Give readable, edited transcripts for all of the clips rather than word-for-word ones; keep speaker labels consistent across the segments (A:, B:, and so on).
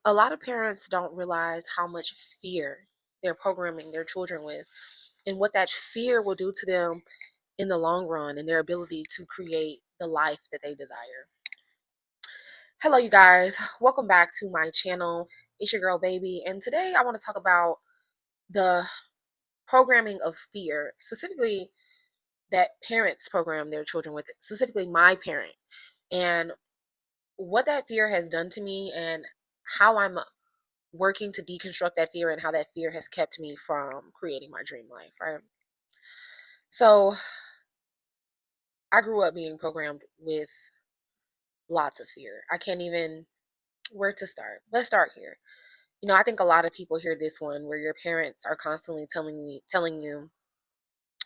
A: A lot of parents don't realize how much fear they're programming their children with and what that fear will do to them in the long run and their ability to create the life that they desire. Hello, you guys. Welcome back to my channel. It's your girl, Baby. And today I want to talk about the programming of fear, specifically that parents program their children with, specifically my parent, and what that fear has done to me and how I'm working to deconstruct that fear and how that fear has kept me from creating my dream life, right? So I grew up being programmed with lots of fear. I can't even where to start. Let's start here. I think a lot of people hear this one where your parents are constantly telling you,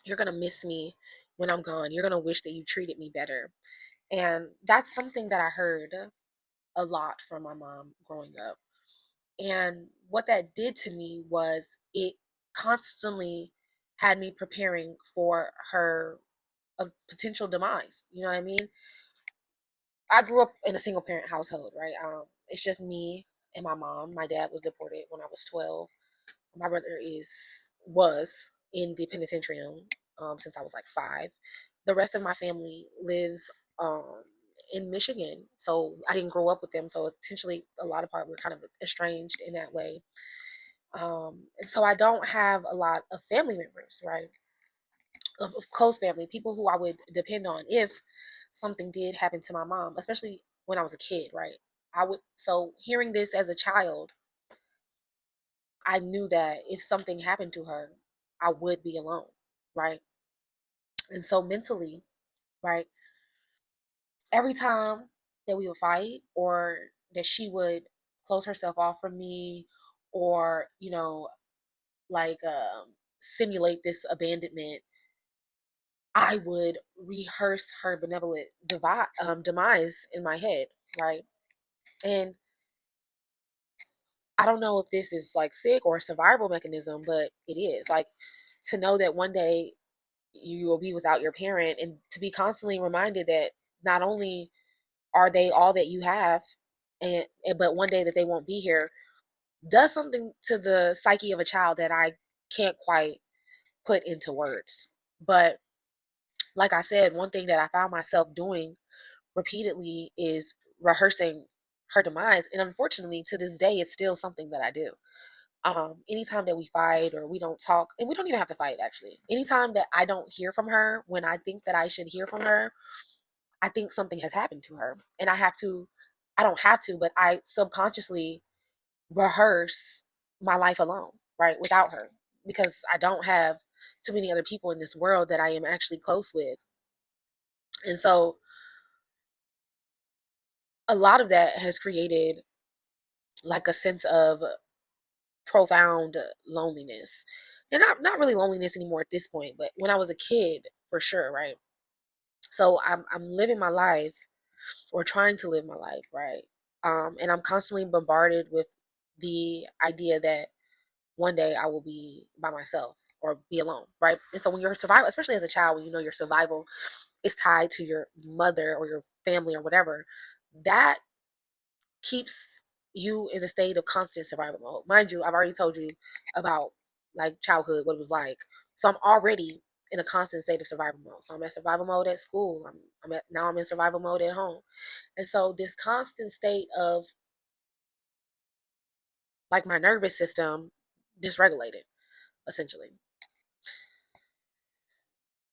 A: you're gonna miss me when I'm gone. You're gonna wish that you treated me better. And that's something that I heard a lot from my mom growing up. And what that did to me was it constantly had me preparing for her a potential demise. You know what I mean? I grew up in a single parent household, right? It's just me and my mom. My dad was deported when I was 12. My brother was in the penitentiary since I was like 5. The rest of my family lives in Michigan, so I didn't grow up with them. So essentially, a lot of part we're kind of estranged in that way. And so I don't have a lot of family members, right? Of close family, people who I would depend on if something did happen to my mom, especially when I was a kid, right? So hearing this as a child, I knew that if something happened to her, I would be alone, right? And so mentally, right, every time that we would fight or that she would close herself off from me or, like simulate this abandonment, I would rehearse her benevolent demise in my head, right? And I don't know if this is like sick or a survival mechanism, but it is like to know that one day you will be without your parent and to be constantly reminded that not only are they all that you have but one day that they won't be here does something to the psyche of a child that I can't quite put into words. But like I said, one thing that I found myself doing repeatedly is rehearsing her demise, and unfortunately to this day it's still something that I do. Anytime that we fight or we don't talk, and we don't even have to fight actually, anytime that I don't hear from her when I think that I should hear from her, I think something has happened to her. And I don't have to, but I subconsciously rehearse my life alone, right? Without her. Because I don't have too many other people in this world that I am actually close with. And so a lot of that has created like a sense of profound loneliness. And not really loneliness anymore at this point, but when I was a kid, for sure, right? So I'm living my life or trying to live my life, right? And I'm constantly bombarded with the idea that one day I will be by myself or be alone, right? And so when you're survival, especially as a child, when you know your survival is tied to your mother or your family or whatever, that keeps you in a state of constant survival mode. Mind you, I've already told you about like childhood, what it was like. So I'm already in a constant state of survival mode. So I'm at survival mode at school. I'm in survival mode at home. And so this constant state of like my nervous system dysregulated, essentially.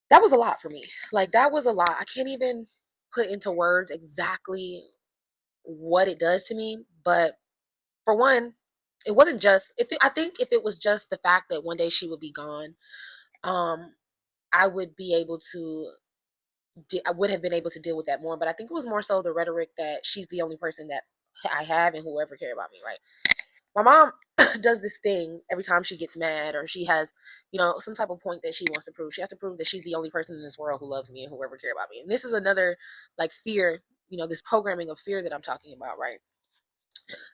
A: That was a lot for me. Like that was a lot. I can't even put into words exactly what it does to me, but for one, it wasn't just I think if it was just the fact that one day she would be gone, um, I would be able to I would have been able to deal with that more. But I think it was more so the rhetoric that she's the only person that I have and whoever care about me, right? My mom does this thing every time she gets mad or she has, some type of point that she wants to prove. She has to prove that she's the only person in this world who loves me and whoever care about me. And this is another like fear, this programming of fear that I'm talking about, right?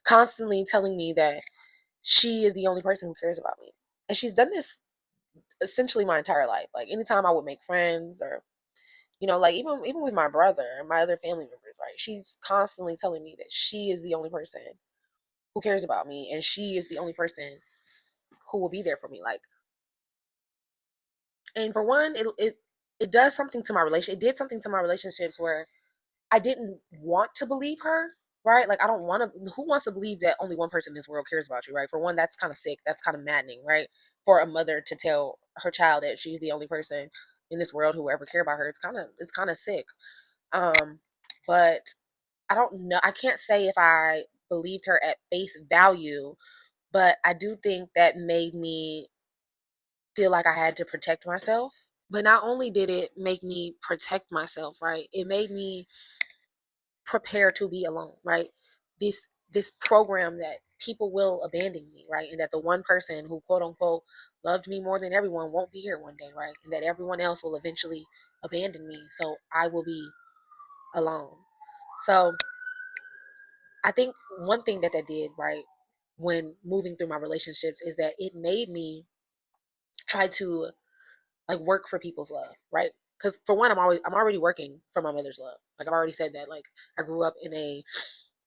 A: Constantly telling me that she is the only person who cares about me. And she's done this essentially my entire life. Like anytime I would make friends or, like even with my brother and my other family members, right? She's constantly telling me that she is the only person who cares about me, and she is the only person who will be there for me. Like, and for one, it does something to my relation. It did something to my relationships where I didn't want to believe her, right? Like, I don't want to. Who wants to believe that only one person in this world cares about you, right? For one, that's kind of sick. That's kind of maddening, right? For a mother to tell her child that she's the only person in this world who will ever care about her, it's kind of sick. But I don't know. I can't say if I believed her at face value, but I do think that made me feel like I had to protect myself. But not only did it make me protect myself, right? It made me prepare to be alone, right? This program that people will abandon me, right? And that the one person who quote unquote loved me more than everyone won't be here one day, right? And that everyone else will eventually abandon me. So I will be alone. So I think one thing that did, right, when moving through my relationships is that it made me try to like work for people's love, right? Because for one, I'm already working for my mother's love. Like, I've already said that. Like, I grew up in a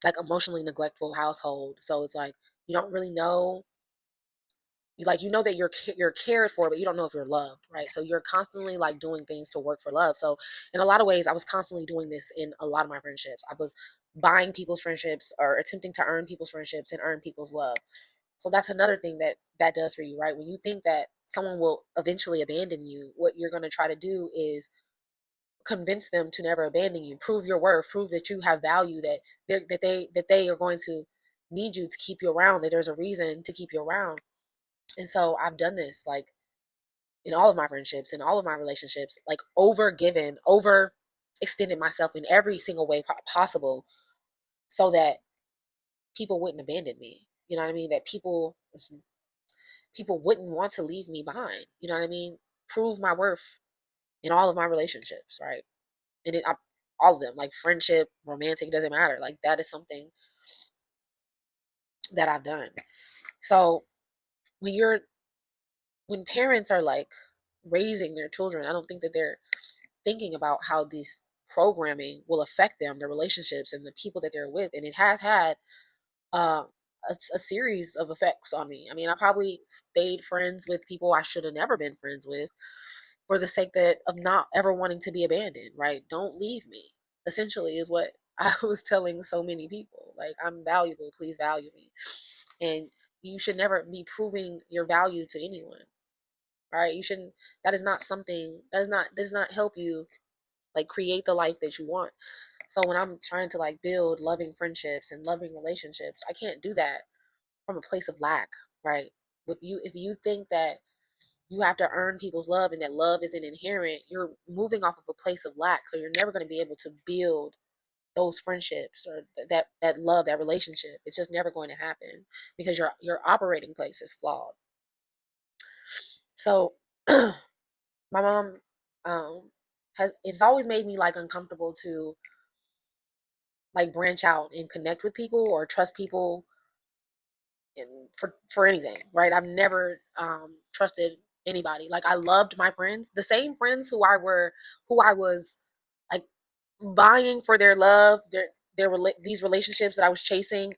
A: like emotionally neglectful household, so it's like you don't really know. You know that you're cared for, but you don't know if you're loved, right? So you're constantly like doing things to work for love. So in a lot of ways, I was constantly doing this in a lot of my friendships. I was buying people's friendships or attempting to earn people's friendships and earn people's love. So that's another thing that does for you, right? When you think that someone will eventually abandon you, what you're going to try to do is convince them to never abandon you. Prove your worth. Prove that you have value. That they are going to need you to keep you around. That there's a reason to keep you around. And so I've done this like in all of my friendships, in all of my relationships, like over extended myself in every single way possible, so that people wouldn't abandon me. You know what I mean? That people wouldn't want to leave me behind. You know what I mean? Prove my worth in all of my relationships, right? And all of them, like friendship, romantic, doesn't matter. Like, that is something that I've done. So when you're when parents are like raising their children, I don't think that they're thinking about how this programming will affect them, their relationships, and the people that they're with. And it has had uh, a series of effects on me. I mean, I probably stayed friends with people I should have never been friends with for the sake of not ever wanting to be abandoned, right? Don't leave me, essentially, is what I was telling so many people. Like, I'm valuable, please value me. And you should never be proving your value to anyone, right? You shouldn't, that is not something, does not help you like create the life that you want. So when I'm trying to like build loving friendships and loving relationships, I can't do that from a place of lack, right? If you think that you have to earn people's love and that love isn't inherent, you're moving off of a place of lack. So you're never going to be able to build those friendships or that love, that relationship. It's just never going to happen because your operating place is flawed. So my mom has it's always made me like uncomfortable to like branch out and connect with people or trust people for anything, right? I've never trusted anybody. Like, I loved my friends, the same friends who I was like vying for their love, these relationships that I was chasing.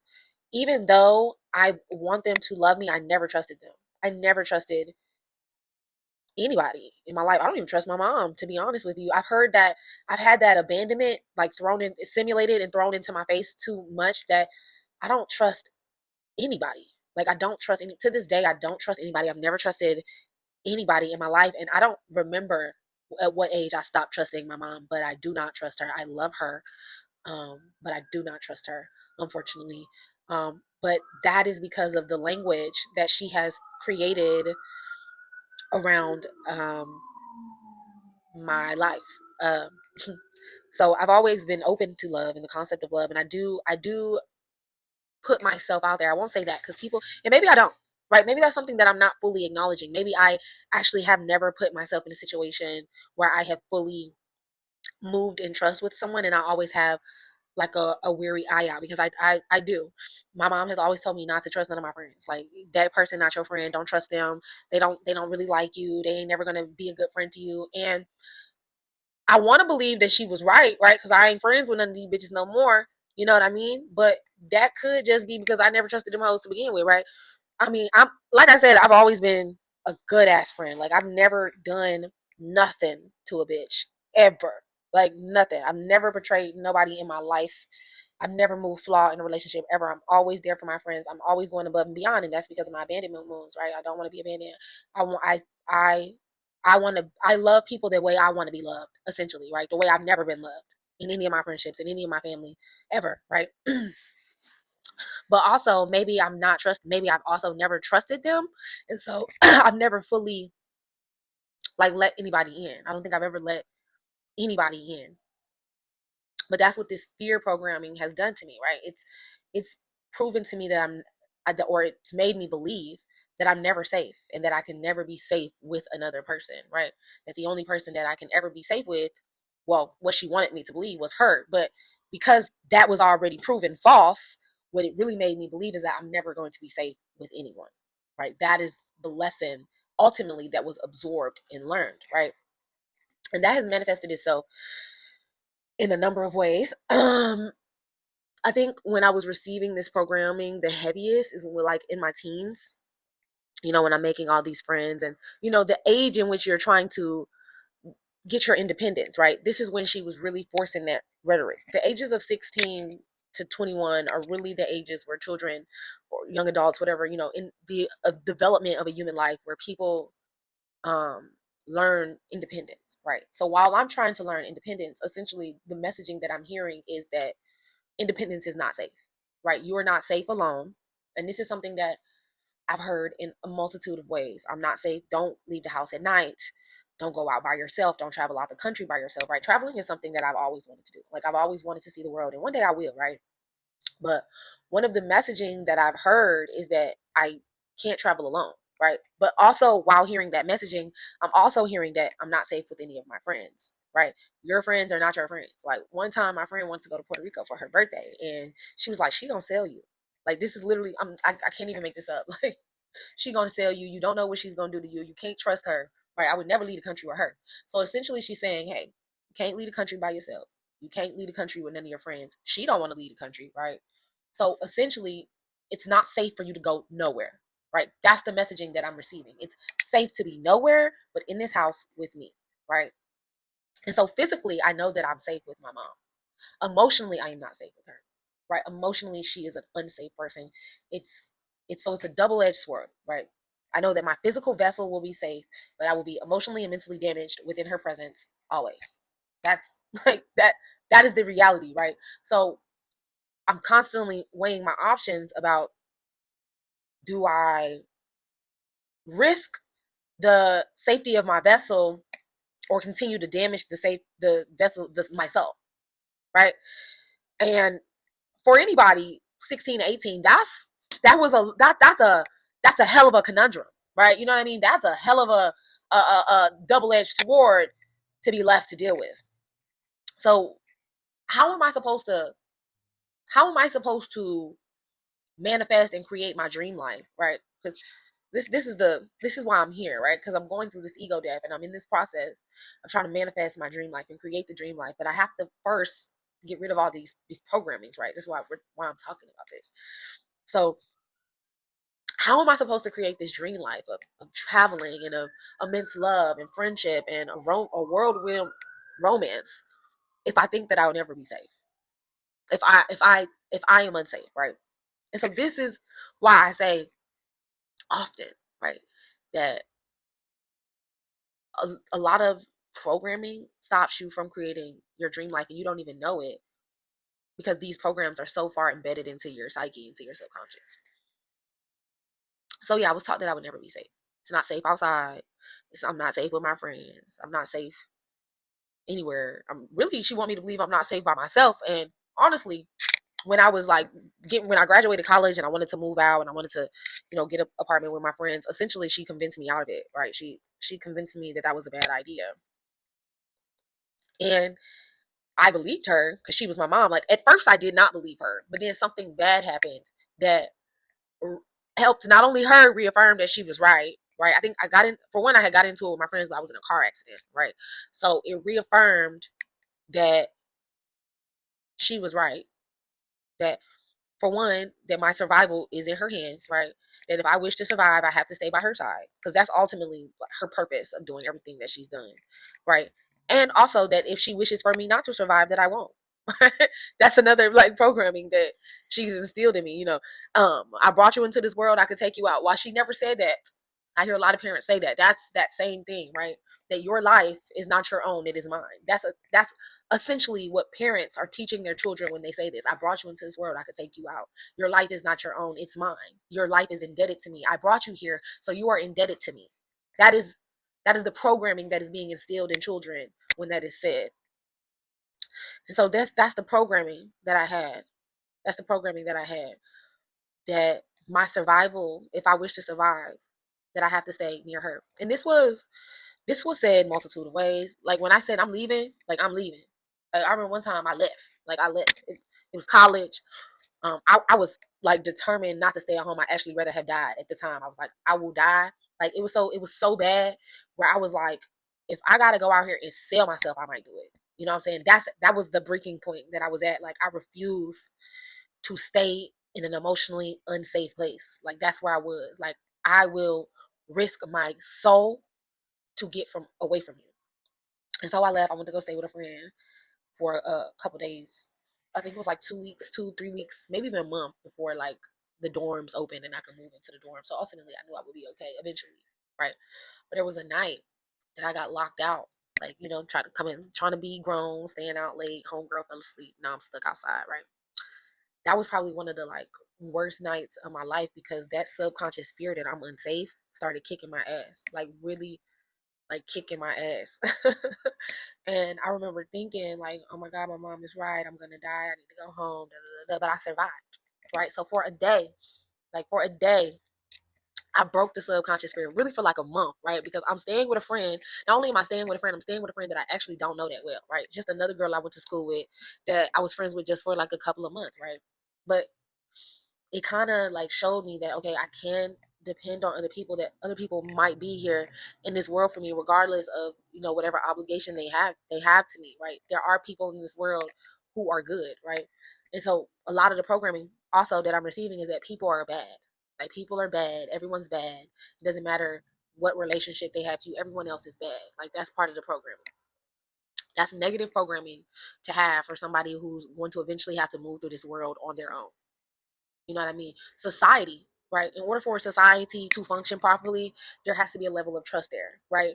A: Even though I want them to love me, I never trusted them. I never trusted anybody in my life. I don't even trust my mom, to be honest with you. I've had that abandonment like simulated and thrown into my face too much that I don't trust anybody. Like, I don't trust to this day, I don't trust anybody. I've never trusted anybody in my life. And I don't remember at what age I stopped trusting my mom, but I do not trust her. I love her. But I do not trust her, unfortunately. But that is because of the language that she has created around my life. Um, so I've always been open to love and the concept of love, and I do put myself out there. I won't say that because people, and maybe I don't, right? Maybe that's something that I'm not fully acknowledging. Maybe I actually have never put myself in a situation where I have fully moved in trust with someone, and I always have like a weary eye out because I do. My mom has always told me not to trust none of my friends. Like, that person not your friend, don't trust them. They don't really like you. They ain't never gonna be a good friend to you. And I want to believe that she was right, right? Because I ain't friends with none of these bitches no more. You know what I mean? But that could just be because I never trusted them hoes to begin with, right? I mean, I'm like I said, I've always been a good ass friend. Like I've never done nothing to a bitch ever. Like nothing. I've never betrayed nobody in my life. I've never moved flaw in a relationship ever. I'm always there for my friends. I'm always going above and beyond, and that's because of my abandonment wounds, right? I don't want to be abandoned. I want I I want to I love people the way I want to be loved, essentially, right? The way I've never been loved in any of my friendships, in any of my family ever, right? But also maybe I'm not maybe I've also never trusted them, and so I've never fully like let anybody in. I don't think I've ever let anybody in. But that's what this fear programming has done to me, right? It's proven to me that or it's made me believe that I'm never safe and that I can never be safe with another person, right? That the only person that I can ever be safe with, well, what she wanted me to believe was her, but because that was already proven false, what it really made me believe is that I'm never going to be safe with anyone, right? That is the lesson ultimately that was absorbed and learned, right? And that has manifested itself in a number of ways. I think when I was receiving this programming, the heaviest is when, like in my teens, when I'm making all these friends and, the age in which you're trying to get your independence, right? This is when she was really forcing that rhetoric. The ages of 16 to 21 are really the ages where children or young adults, whatever, in the development of a human life where people um, learn independence, right? So while I'm trying to learn independence, essentially the messaging that I'm hearing is that independence is not safe, right? You are not safe alone. And this is something that I've heard in a multitude of ways. I'm not safe. Don't leave the house at night. Don't go out by yourself. Don't travel out the country by yourself, right? Traveling is something that I've always wanted to do. Like I've always wanted to see the world, and one day I will, right? But one of the messaging that I've heard is that I can't travel alone, right? But also while hearing that messaging, I'm also hearing that I'm not safe with any of my friends, right? Your friends are not your friends. Like one time my friend wanted to go to Puerto Rico for her birthday and she was like, she gonna sell you. Like this is literally, I can't even make this up. Like she gonna sell you. You don't know what she's gonna do to you. You can't trust her, right? I would never leave the country with her. So essentially she's saying, hey, you can't leave the country by yourself. You can't leave the country with none of your friends. She don't want to leave the country, right? So essentially, it's not safe for you to go nowhere, right? That's the messaging that I'm receiving. It's safe to be nowhere, but in this house with me, right? And so physically, I know that I'm safe with my mom. Emotionally, I am not safe with her, right? Emotionally, she is an unsafe person. It's it's a double-edged sword, right? I know that my physical vessel will be safe, but I will be emotionally and mentally damaged within her presence always. That's like that. That is the reality, right? So I'm constantly weighing my options about, do I risk the safety of my vessel or continue to damage the vessel myself, right? And for anybody 16 to 18, that's a hell of a conundrum, right? You know what I mean? That's a hell of a double-edged sword to be left to deal with. So how am I supposed to how am I supposed to manifest and create my dream life, right? Because this is why I'm here, right? Because I'm going through this ego death and I'm in this process of trying to manifest my dream life and create the dream life. But I have to first get rid of all these programmings, right? This is why I'm talking about this. So how am I supposed to create this dream life of traveling and of immense love and friendship and a whirlwind romance if I think that I'll never be safe? If I am unsafe, right? And so this is why I say often, right, that a lot of programming stops you from creating your dream life and you don't even know it because these programs are so far embedded into your psyche, into your subconscious. So yeah, I was taught that I would never be safe. It's not safe outside. I'm not safe with my friends. I'm not safe anywhere. She want me to believe I'm not safe by myself. And honestly, when I was like when I graduated college and I wanted to move out and I wanted to, get an apartment with my friends, essentially she convinced me out of it, right? She convinced me that that was a bad idea. And I believed her because she was my mom. Like at first I did not believe her, but then something bad happened that helped not only her reaffirm that she was right. Right. I think I had got into it with my friends, but I was in a car accident. Right. So it reaffirmed that she was right. That for one, that my survival is in her hands, right? That if I wish to survive, I have to stay by her side because that's ultimately her purpose of doing everything that she's done, right? And also that if she wishes for me not to survive, that I won't. That's another like programming that she's instilled in me. I brought you into this world, I could take you out. While she never said that, I hear a lot of parents say that. That's that same thing, right? That your life is not your own; it is mine. That's essentially what parents are teaching their children when they say this. I brought you into this world, I could take you out. Your life is not your own; it's mine. Your life is indebted to me. I brought you here, so you are indebted to me. That is that is the programming that is being instilled in children when that is said. And so that's the programming that I had. That's the programming that I had. That my survival, if I wish to survive, that I have to stay near her. And this was said multitude of ways. Like when I said I'm leaving, like I'm leaving. Like, I remember one time I left. Like I left. It was college. I was like determined not to stay at home. I actually rather have died at the time. I was like, I will die. Like it was so bad where I was like, if I gotta go out here and sell myself, I might do it. You know what I'm saying? That was the breaking point that I was at. Like I refused to stay in an emotionally unsafe place. Like that's where I was. Like I will risk my soul to get from away from you. And so I left. I went to go stay with a friend for a couple days. I think it was like 2 weeks, 2, 3 weeks, maybe even a month before like the dorms opened and I could move into the dorm. So ultimately, I knew I would be okay eventually, right? But there was a night that I got locked out. Like, trying to come in, trying to be grown, staying out late. Homegirl fell asleep. Now I'm stuck outside, right? That was probably one of the like worst nights of my life because that subconscious fear that I'm unsafe started kicking my ass. Like really like kicking my ass. And I remember thinking like, oh my God, my mom is right. I'm gonna die. I need to go home. Da, da, da, da. But I survived. Right. So for a day, I broke the subconscious fear really for like a month, right? Because I'm staying with a friend. Not only am I staying with a friend, I'm staying with a friend that I actually don't know that well, right? Just another girl I went to school with that I was friends with just for like a couple of months, right? But it kind of like showed me that okay, I can depend on other people, that other people might be here in this world for me regardless of whatever obligation they have to me, right? There are people in this world who are good, right? And so a lot of the programming also that I'm receiving is that people are bad. Like people are bad, everyone's bad. It doesn't matter what relationship they have to you, everyone else is bad. Like that's part of the programming. That's negative programming to have for somebody who's going to eventually have to move through this world on their own. You know what I mean? Society, right? In order for a society to function properly, there has to be a level of trust there, right?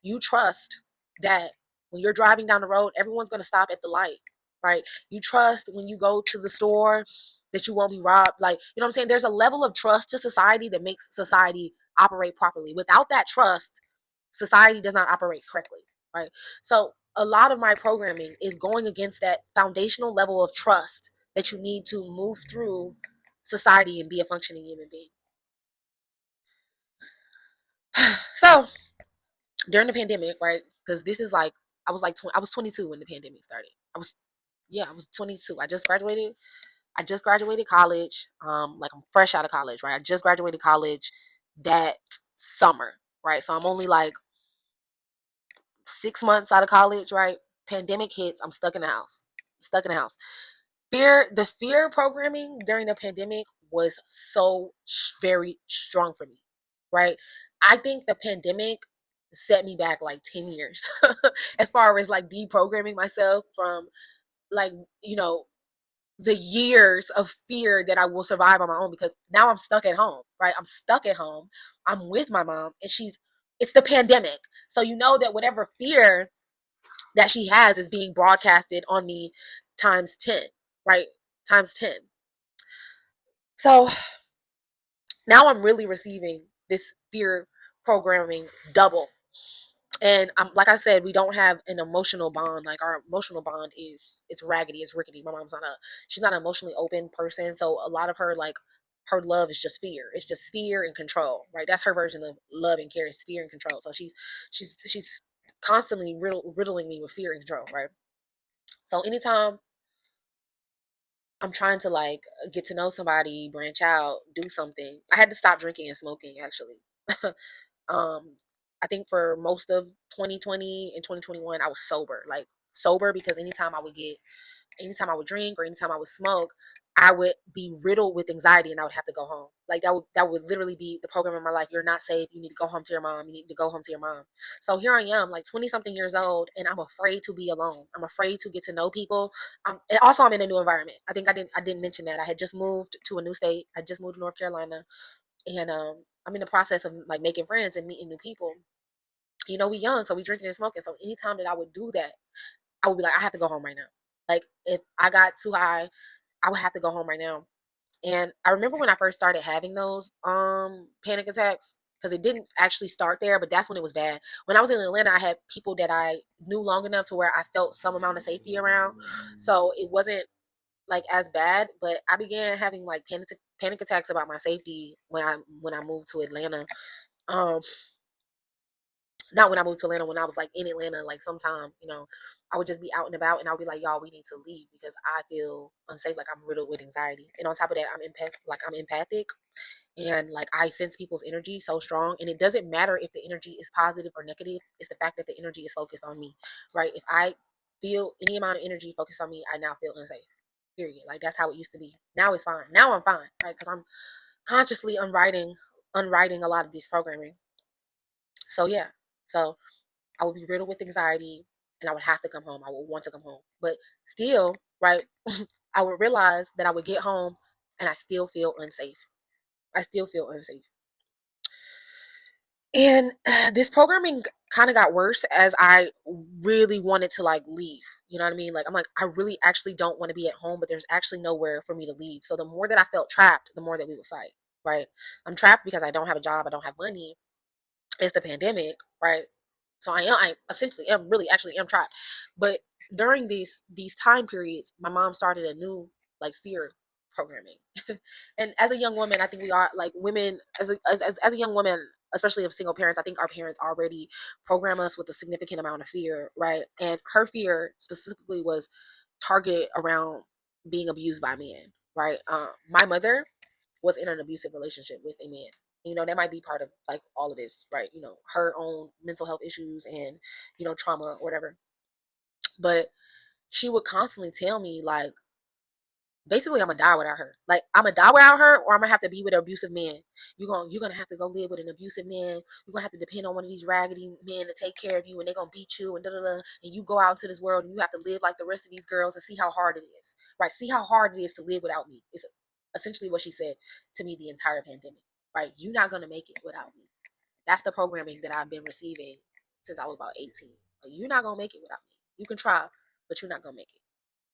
A: You trust that when you're driving down the road, everyone's going to stop at the light, right? You trust when you go to the store that you won't be robbed. Like, you know what I'm saying? There's a level of trust to society that makes society operate properly. Without that trust, society does not operate correctly, right? So, a lot of my programming is going against that foundational level of trust that you need to move through society and be a functioning human being. So during the pandemic, right? Because this is like I was 22 when the pandemic started. I was 22. I just graduated college. Like I'm fresh out of college, right? I just graduated college that summer, right? So I'm only like 6 months out of college, right? Pandemic hits. I'm stuck in the house. Stuck in the house. The fear programming during the pandemic was so very strong for me, right? I think the pandemic set me back like 10 years as far as like deprogramming myself from like, the years of fear that I will survive on my own because now I'm stuck at home, right? I'm stuck at home. I'm with my mom and it's the pandemic. So you know that whatever fear that she has is being broadcasted on me times 10, right? Times 10. So now I'm really receiving this fear programming double. And like I said, we don't have an emotional bond. Like our emotional bond it's raggedy, it's rickety. My mom's she's not an emotionally open person. So a lot of her like her love is just fear. It's just fear and control, right? That's her version of love and care is fear and control. So she's constantly riddling me with fear and control, right? So anytime I'm trying to like get to know somebody, branch out, do something. I had to stop drinking and smoking actually. um, I think for most of 2020 and 2021, I was sober, like sober because anytime I would drink or anytime I would smoke, I would be riddled with anxiety and I would have to go home. Like that would literally be the program of my life. You're not safe. You need to go home to your mom. You need to go home to your mom. So here I am, like 20 something years old, and I'm afraid to be alone. I'm afraid to get to know people. And also I'm in a new environment. I think I didn't mention that. I had just moved to a new state. I just moved to North Carolina, and I'm in the process of like making friends and meeting new people. We young, so we drinking and smoking. So anytime that I would do that, I would be like, I have to go home right now. Like if I got too high, I would have to go home right now. And I remember when I first started having those panic attacks, because it didn't actually start there, but that's when it was bad. When I was in Atlanta, I had people that I knew long enough to where I felt some amount of safety around. So it wasn't like as bad, but I began having like panic attacks about my safety when I moved to Atlanta. Um Not when I moved to Atlanta, when I was like in Atlanta, like sometime, I would just be out and about and I would be like, y'all, we need to leave because I feel unsafe, like I'm riddled with anxiety. And on top of that, I'm empathic, and like I sense people's energy so strong. And it doesn't matter if the energy is positive or negative, it's the fact that the energy is focused on me. Right. If I feel any amount of energy focused on me, I now feel unsafe. Period. Like that's how it used to be. Now it's fine. Now I'm fine, right? Because I'm consciously unwriting a lot of this programming. So yeah. So I would be riddled with anxiety and I would have to come home. I would want to come home. But still, right, I would realize that I would get home and I still feel unsafe. I still feel unsafe. And this programming kind of got worse as I really wanted to like leave. You know what I mean? Like I'm like, I really actually don't want to be at home, but there's actually nowhere for me to leave. So the more that I felt trapped, the more that we would fight. Right. I'm trapped because I don't have a job, I don't have money. It's the pandemic, right? So I essentially am really actually am trapped. But during these time periods, my mom started a new like fear programming. And as a young woman, I think we are like women as a young woman, especially of single parents, I think our parents already program us with a significant amount of fear, right? And her fear specifically was targeted around being abused by men, right? My mother was in an abusive relationship with a man. That might be part of like all of this, right? Her own mental health issues and, trauma or whatever. But she would constantly tell me, like, basically, I'm gonna die without her. Like, I'm gonna die without her, or I'm gonna have to be with an abusive man. You're gonna have to go live with an abusive man. You're gonna have to depend on one of these raggedy men to take care of you, and they're gonna beat you and da da da. And you go out into this world and you have to live like the rest of these girls and see how hard it is, right? See how hard it is to live without me. It's essentially what she said to me the entire pandemic, right? You're not gonna make it without me. That's the programming that I've been receiving since I was about 18. Like, you're not gonna make it without me. You can try, but you're not gonna make it,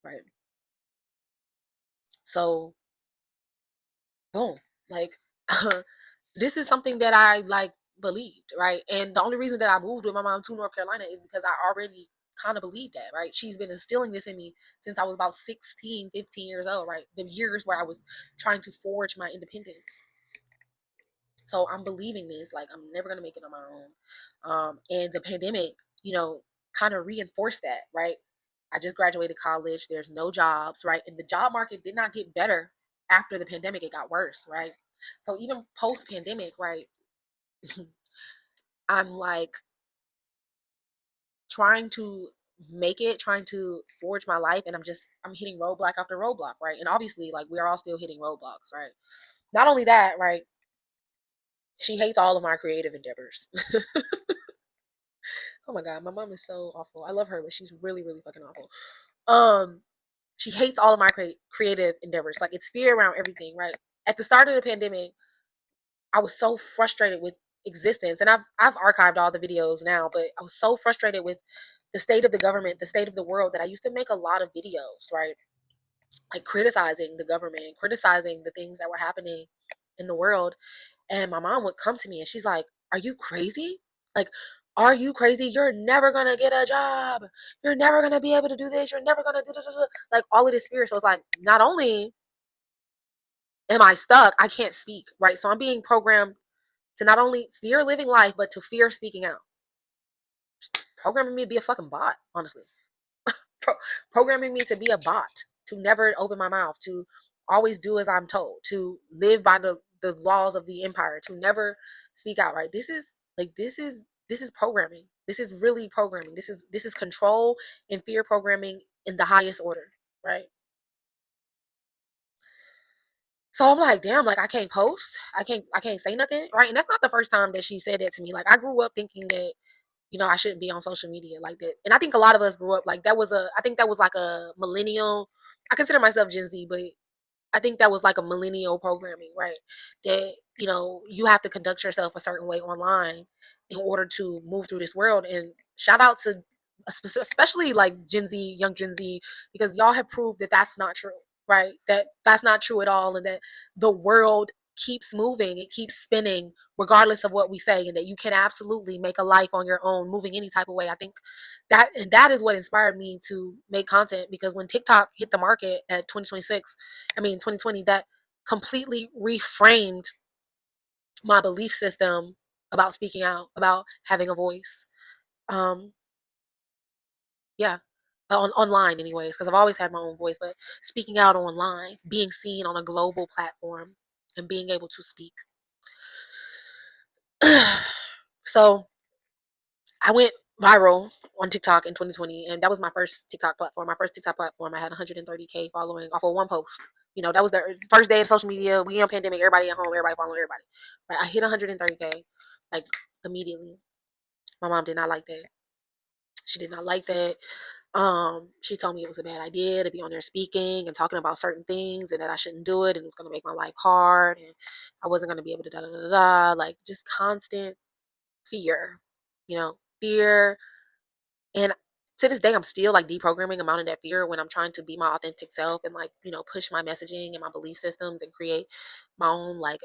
A: right? So boom, like this is something that I like believed, right? And the only reason that I moved with my mom to North Carolina is because I already kind of believed that, right? She's been instilling this in me since I was about 16, 15 years old, right? The years where I was trying to forge my independence. So I'm believing this, like I'm never gonna make it on my own. And the pandemic, kind of reinforced that, right? I just graduated college. There's no jobs, right? And the job market did not get better after the pandemic. It got worse, right? So even post pandemic, right? I'm like trying to make it, trying to forge my life, and I'm hitting roadblock after roadblock, right? And obviously, like we're all still hitting roadblocks, right? Not only that, right? She hates all of my creative endeavors. Oh my god, my mom is so awful. I love her, but she's really, really fucking awful. Um, she hates all of my creative endeavors. Like it's fear around everything, right? At the start of the pandemic, I was so frustrated with existence, and I've archived all the videos now, but I was so frustrated with the state of the government, the state of the world, that I used to make a lot of videos, right? Like criticizing the government, criticizing the things that were happening in the world. And my mom would come to me and she's like, "Are you crazy? Like, are you crazy? You're never gonna get a job. You're never gonna be able to do this. You're never gonna do like all of this fear." So it's like, not only am I stuck, I can't speak, right? So I'm being programmed to not only fear living life, but to fear speaking out. Programming me to be a fucking bot, honestly. Programming me to be a bot, to never open my mouth, to always do as I'm told, to live by the laws of the empire, to never speak out, right? This is programming. This is really programming. This is control and fear programming in the highest order, right? So I'm like, damn, like I can't post. I can't say nothing. Right. And that's not the first time that she said that to me. Like I grew up thinking that, I shouldn't be on social media like that. And I think a lot of us grew up like that was I think that was like a millennial. I consider myself Gen Z, but I think that was like a millennial programming, right? That, you have to conduct yourself a certain way online in order to move through this world. And shout out to especially like Gen Z, young Gen Z, because y'all have proved that that's not true, right? That's not true at all. And that the world keeps moving, it keeps spinning, regardless of what we say, and that you can absolutely make a life on your own, moving any type of way. I think that is what inspired me to make content, because when TikTok hit the market at 2020, that completely reframed my belief system about speaking out, about having a voice. Um, yeah, online, anyways, because I've always had my own voice, but speaking out online, being seen on a global platform, and being able to speak. So I went viral on TikTok in 2020, and that was my first TikTok platform. My first TikTok platform, I had 130K following off of one post. That was the first day of social media. We in pandemic, everybody at home, everybody following everybody. Right? I hit 130K like immediately. My mom did not like that. She did not like that. She told me it was a bad idea to be on there speaking and talking about certain things, and that I shouldn't do it, and it was going to make my life hard, and I wasn't going to be able to da da da da. Like just constant fear, fear. And to this day, I'm still like deprogramming amount of that fear when I'm trying to be my authentic self and like, push my messaging and my belief systems and create my own like,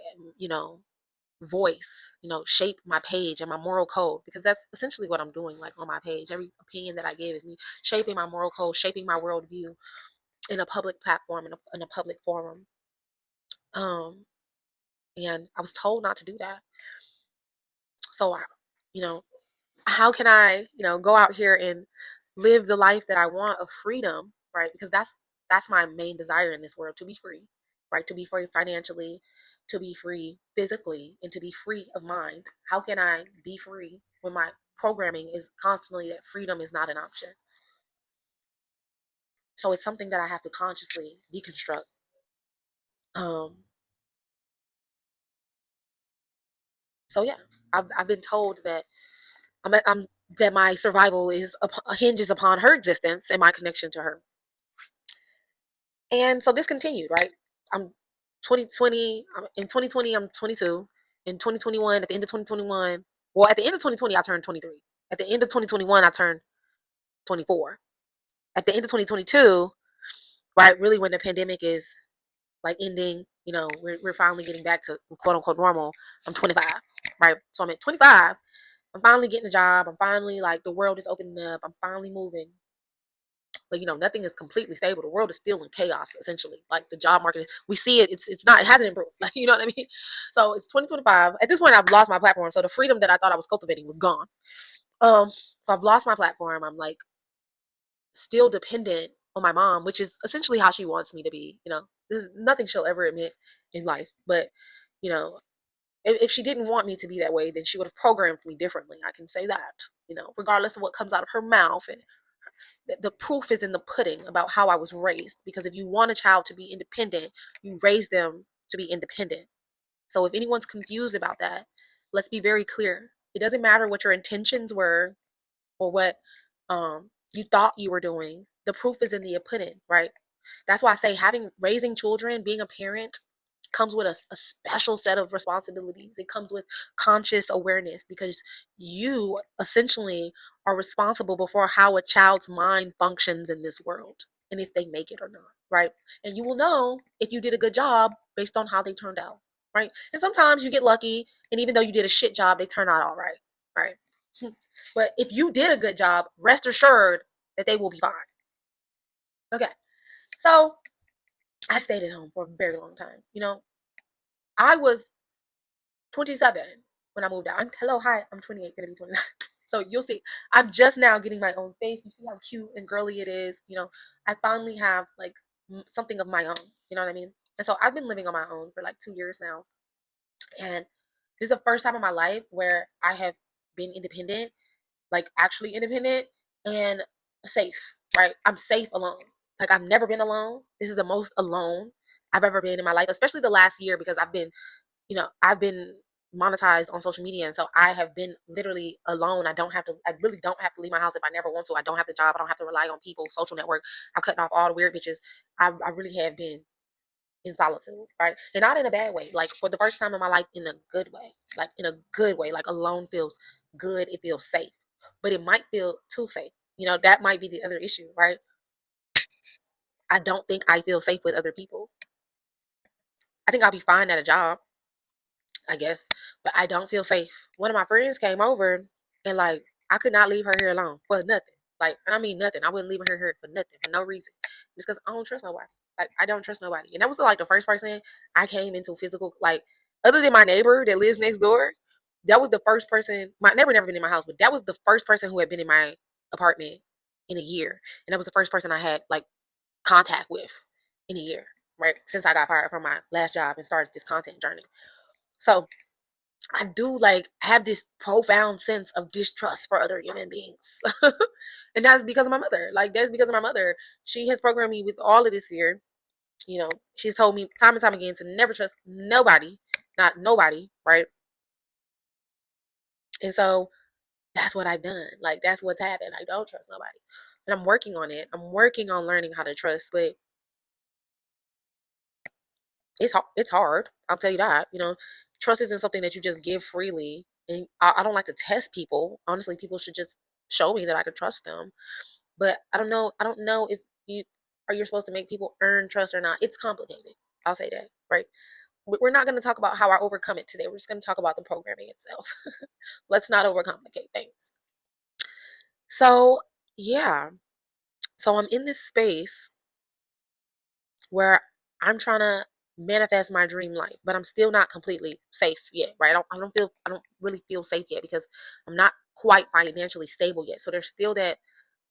A: voice, shape my page and my moral code, because that's essentially what I'm doing like on my page. Every opinion that I give is me shaping my moral code, shaping my worldview in a public platform, in a public forum. Um, and I was told not to do that. So you know, how can I, go out here and live the life that I want of freedom, right? Because that's my main desire in this world, to be free, right? To be free financially, to be free physically, and to be free of mind. How can I be free when my programming is constantly that freedom is not an option? So it's something that I have to consciously deconstruct. Um, so yeah, I've been told that I'm that my survival hinges upon her existence and my connection to her. And so this continued, right? I'm 2020, in 2020, I'm 22. In 2021, at the end of 2021, well, at the end of 2020, I turned 23. At the end of 2021, I turned 24. At the end of 2022, right, really when the pandemic is like ending, we're finally getting back to quote unquote normal. I'm 25, right? So I'm at 25. I'm finally getting a job. I'm finally like the world is opening up. I'm finally moving. But nothing is completely stable. The world is still in chaos, essentially. Like the job market, we see it. It's not. It hasn't improved. Like you know what I mean. So it's 2025. At this point, I've lost my platform. So the freedom that I thought I was cultivating was gone. So I've lost my platform. I'm like still dependent on my mom, which is essentially how she wants me to be. There's nothing she'll ever admit in life. But you know, if she didn't want me to be that way, then she would have programmed me differently. I can say that. Regardless of what comes out of her mouth, and the proof is in the pudding about how I was raised. Because if you want a child to be independent, you raise them to be independent. So if anyone's confused about that, let's be very clear. It doesn't matter what your intentions were or what you thought you were doing. The proof is in the pudding, right? That's why I say raising children, being a parent comes with a special set of responsibilities. It comes with conscious awareness, because you essentially are responsible for how a child's mind functions in this world and if they make it or not, right? And you will know if you did a good job based on how they turned out, right? And sometimes you get lucky, and even though you did a shit job, they turn out all right, right? But if you did a good job, rest assured that they will be fine. Okay, so I stayed at home for a very long time. I was 27 when I moved out. Hello, hi, I'm 28, gonna be 29. So you'll see, I'm just now getting my own space. You see how cute and girly it is. I finally have like something of my own. You know what I mean? And so I've been living on my own for like 2 years now. And this is the first time in my life where I have been independent, like actually independent and safe, right? I'm safe alone. Like I've never been alone. This is the most alone I've ever been in my life, especially the last year, because I've been monetized on social media, and so I have been literally alone. I really don't have to leave my house if I never want to. I don't have the job. I don't have to rely on people, social network. I'm cutting off all the weird bitches. I really have been in solitude, right? And not in a bad way, like for the first time in my life, in a good way, like in a good way. Like alone feels good. It feels safe, but it might feel too safe. That might be the other issue, right? I don't think I feel safe with other people. I think I'll be fine at a job, I guess, but I don't feel safe. One of my friends came over, and like I could not leave her here alone for nothing. Like, and I mean nothing. I wouldn't leave her here for nothing, for no reason. Just because I don't trust nobody. Like, I don't trust nobody. And that was like the first person I came into physical, like, other than my neighbor that lives next door. That was the first person. My neighbor never been in my house, but that was the first person who had been in my apartment in a year, and that was the first person I had like contact with in a year, right? Since I got fired from my last job and started this content journey. So I do like have this profound sense of distrust for other human beings. And that's because of my mother. Like, that's because of my mother. She has programmed me with all of this fear. She's told me time and time again to never trust nobody, not nobody, right? And so that's what I've done. Like, that's what's happened. I don't trust nobody. And I'm working on it. I'm working on learning how to trust, but it's hard. I'll tell you that. Trust isn't something that you just give freely, and I don't like to test people. Honestly, people should just show me that I could trust them. But I don't know. I don't know if you're supposed to make people earn trust or not. It's complicated. I'll say that, right? We're not going to talk about how I overcome it today. We're just going to talk about the programming itself. Let's not overcomplicate things. So yeah. So I'm in this space where I'm trying to manifest my dream life, but I'm still not completely safe yet, right? I don't really feel safe yet because I'm not quite financially stable yet. So there's still that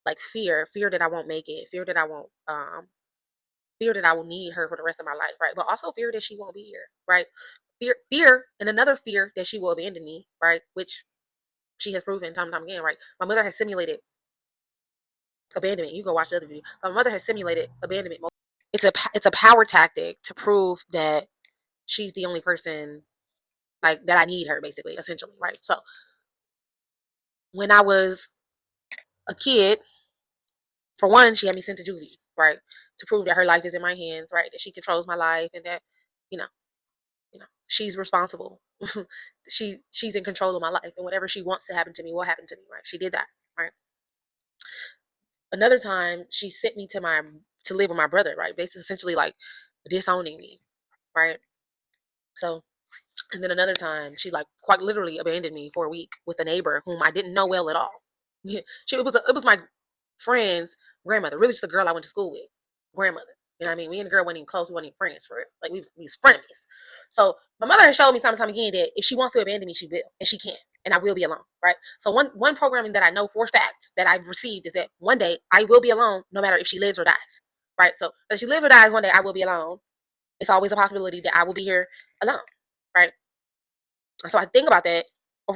A: like fear that I won't make it, fear that I will need her for the rest of my life, right? But also fear that she won't be here, right? Fear, and another fear that she will abandon me, right? Which she has proven time and time again, right? My mother has simulated abandonment. You go watch the other video. My mother has simulated abandonment. It's a power tactic to prove that she's the only person like that I need her, basically, essentially, right? So when I was a kid, for one, she had me sent to juvie, right, to prove that her life is in my hands, right, that she controls my life, and that you know, she's responsible. She's in control of my life, and whatever she wants to happen to me will happen to me, right? She did that, right? Another time, she sent me to live with my brother, right? Basically, essentially like disowning me, right? So, and then another time, she like quite literally abandoned me for a week with a neighbor whom I didn't know well at all. Yeah, it was my friend's grandmother, really just a girl I went to school with, grandmother. You know what I mean? Me and the girl weren't even close. We weren't even friends for it. Like we was frenemies. So my mother has showed me time and time again that if she wants to abandon me, she will, and she can, and I will be alone. Right. So one programming that I know for a fact that I've received is that one day I will be alone, no matter if she lives or dies. Right. So if she lives or dies, one day I will be alone. It's always a possibility that I will be here alone. Right. So I think about that.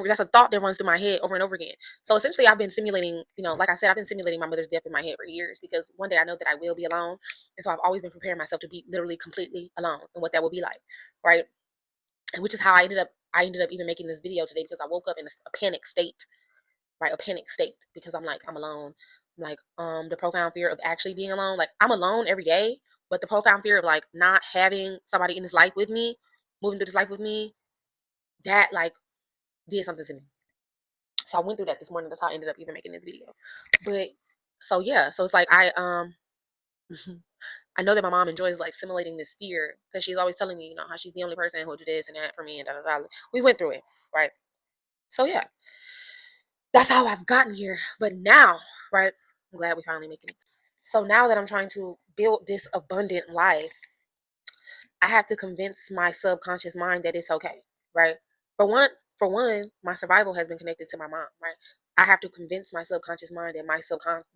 A: That's a thought that runs through my head over and over again. So essentially, I've been simulating, like I said, I've been simulating my mother's death in my head for years because one day I know that I will be alone, and so I've always been preparing myself to be literally completely alone and what that will be like, right? And which is how I ended up. I ended up even making this video today because I woke up in a panic state, right? A panic state because I'm like I'm alone. I'm like the profound fear of actually being alone. Like I'm alone every day, but the profound fear of like not having somebody in this life with me, moving through this life with me, that like did something to me. So I went through that this morning. That's how I ended up even making this video. But so yeah, so it's like I know that my mom enjoys like simulating this fear because she's always telling me, how she's the only person who'll do this and that for me and da da da. We went through it, right? So yeah, that's how I've gotten here. But now, right? I'm glad we finally making it. So now that I'm trying to build this abundant life, I have to convince my subconscious mind that it's okay, right? For one, my survival has been connected to my mom, right? I have to convince my subconscious mind that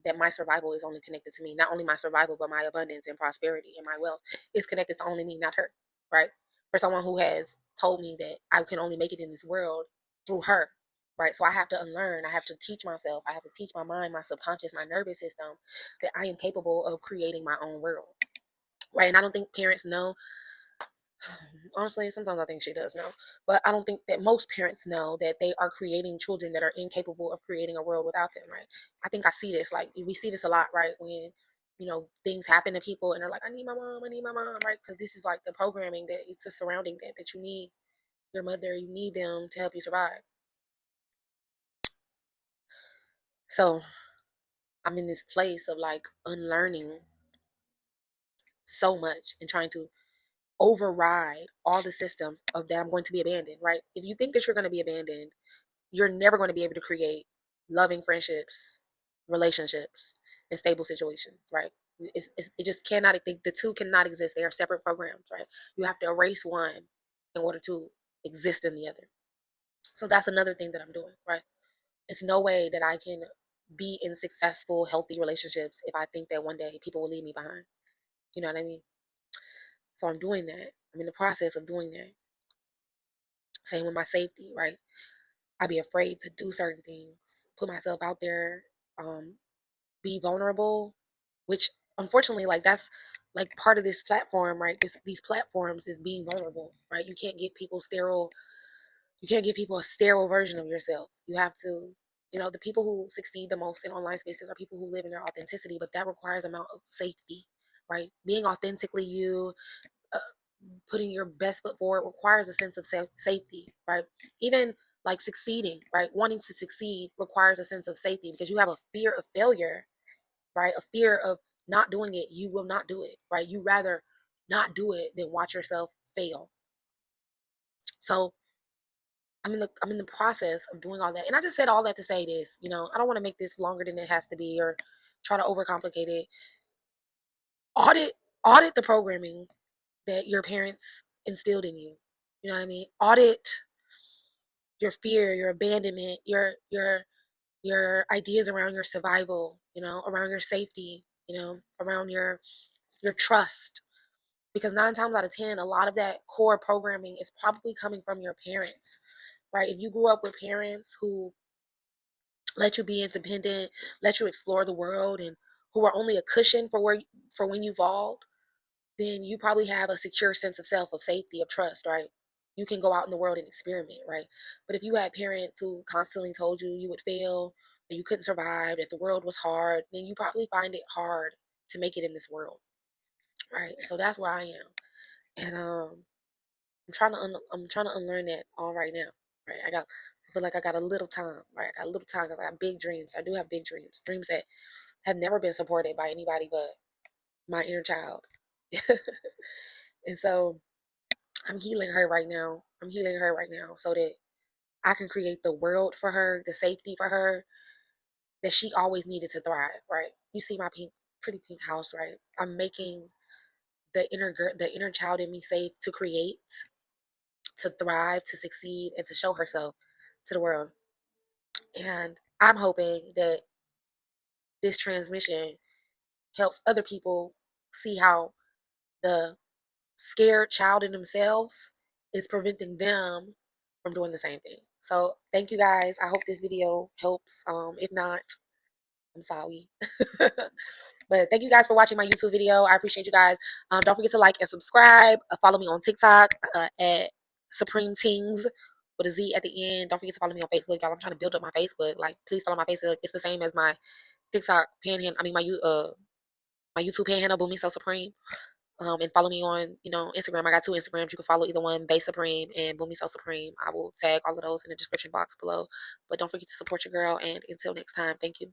A: that my survival is only connected to me. Not only my survival, but my abundance and prosperity and my wealth is connected to only me, not her, right? For someone who has told me that I can only make it in this world through her, right? So I have to unlearn. I have to teach myself. I have to teach my mind, my subconscious, my nervous system that I am capable of creating my own world. right? And I don't think parents know. Honestly, sometimes I think she does know, but I don't think that most parents know that they are creating children that are incapable of creating a world without them, right? I think I see this, like we see this a lot, right? When things happen to people and they're like, I need my mom, right? Because this is like the programming that it's the surrounding that you need your mother, you need them to help you survive. So I'm in this place of like unlearning so much and trying to override all the systems of that I'm going to be abandoned, right? If you think that you're going to be abandoned, you're never going to be able to create loving friendships, relationships, and stable situations, right? It just cannot, the two cannot exist. They are separate programs, right? You have to erase one in order to exist in the other. So that's another thing that I'm doing, right? It's no way that I can be in successful, healthy relationships if I think that one day people will leave me behind. You know what I mean? So I'm doing that. I'm in the process of doing that. Same with my safety, right? I'd be afraid to do certain things, put myself out there, um, be vulnerable, which unfortunately, like that's like part of this platform, right? These platforms is being vulnerable, right? You can't give people a sterile version of yourself. You have to, the people who succeed the most in online spaces are people who live in their authenticity, but that requires amount of safety, right? Being authentically you, uh, putting your best foot forward requires a sense of safety, right? Even like succeeding, right? Wanting to succeed requires a sense of safety because you have a fear of failure, right? A fear of not doing it. You will not do it, right? You rather not do it than watch yourself fail. So I'm in the process of doing all that. And I just said all that to say this, I don't want to make this longer than it has to be or try to overcomplicate it. Audit audit the programming that your parents instilled in you. You know what I mean? Audit your fear, your abandonment, your ideas around your survival, around your safety, around your trust. Because 9 times out of 10, a lot of that core programming is probably coming from your parents, right? If you grew up with parents who let you be independent, let you explore the world, and who are only a cushion for when you fall, then you probably have a secure sense of self, of safety, of trust, right? You can go out in the world and experiment, right? But if you had parents who constantly told you you would fail, that you couldn't survive, that the world was hard, then you probably find it hard to make it in this world, right? So that's where I am, and I'm trying to unlearn that all right now, right? I feel like I got a little time, right? I got a little time because I got big dreams. I do have big dreams, dreams that have never been supported by anybody but my inner child, and so I'm healing her right now. I'm healing her right now so that I can create the world for her, the safety for her that she always needed to thrive, right? You see my pretty pink house, right? I'm making the inner child in me safe to create, to thrive, to succeed, and to show herself to the world. And I'm hoping that this transmission helps other people see how the scared child in themselves is preventing them from doing the same thing. So thank you guys. I hope this video helps. If not, I'm sorry. But thank you guys for watching my YouTube video. I appreciate you guys. Don't forget to like and subscribe. Follow me on TikTok at Supreme Tings with a Z at the end. Don't forget to follow me on Facebook, y'all. I'm trying to build up my Facebook. Like, please follow my Facebook. It's the same as my TikTok panhandle. I mean, my YouTube panhandle, Booming So Supreme. And follow me on, Instagram. I got 2 Instagrams. You can follow either one, Base Supreme and Boomy So Supreme. I will tag all of those in the description box below. But don't forget to support your girl. And until next time, thank you.